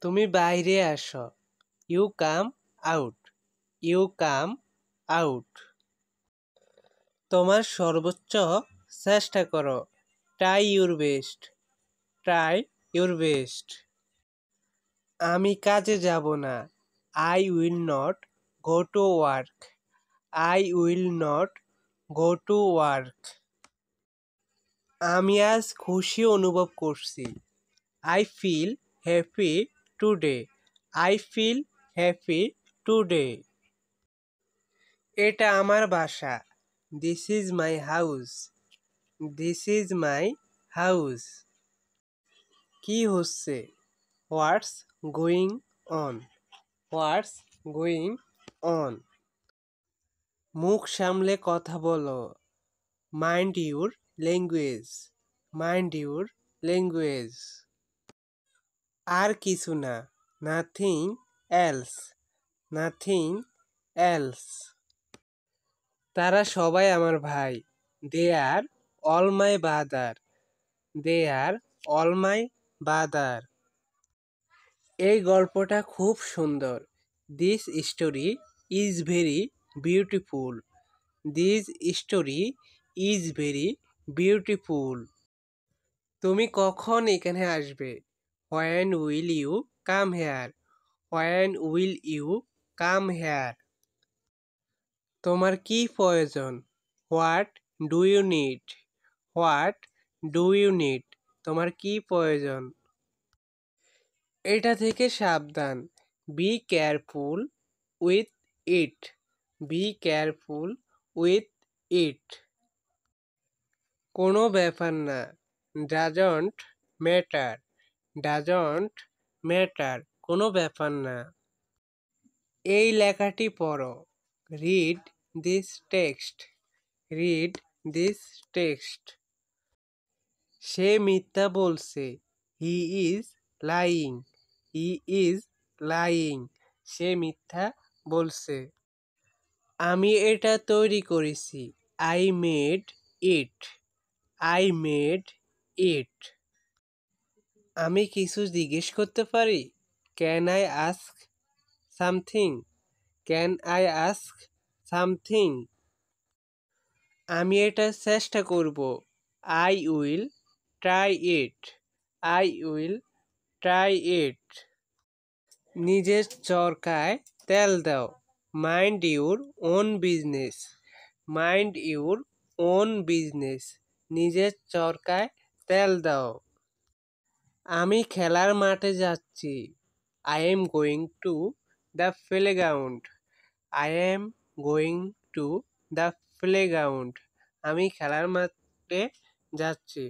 তুমি বাইরে আসো। You come out. You come out. তোমার সর্বোচ্চ চেষ্টা করো। Try your best. Try your best. আমি কাজে যাব না। I will not go to work. I will not go to work. আমি আজ খুশি অনুভব করছি। I feel happy today. I feel happy today. এটা আমার বাসা। This is my house. This is my house. কি হচ্ছে? What's going on. What's going on. মুখ সামলে কথা বলো। Mind your language. Mind your language. আর কিছু না। Nothing else. Nothing else. তারা সবাই আমার ভাই। They are all my brother. They are all my brother. এই গল্পটা খুব সুন্দর। This story is very beautiful. This story is very beautiful. তুমি কখন এখানে আসবে? When will you come here? When will you come here? তোমার কি প্রয়োজন? What do you need? What do you need? তোমার কি প্রয়োজন? এটা থেকে সাবধান। Be careful with it. Be careful with it. কোনো ব্যাপার না। Doesn't matter. Doesn't matter. কোনো ব্যাপার না। এই লেখাটি পড়ো। Read this text. Read this text. সে মিথ্যা বলছে। He is lying. He is lying. সে মিথ্যা বলছে। আমি এটা তৈরি করেছি। I made it. I made it. আমি কিছু জিজ্ঞেস করতে পারি? Can I ask something? Can I ask something? আমি এটা চেষ্টা করব। I will try it. I will try it. নিজের চরকায় তেল দাও। Mind your own business. Mind your own business. নিজের চরকায় তেল দাও। আমি খেলার মাঠে যাচ্ছি। I am going to the playground. I am going to the playground. আমি খেলার মাঠে যাচ্ছি।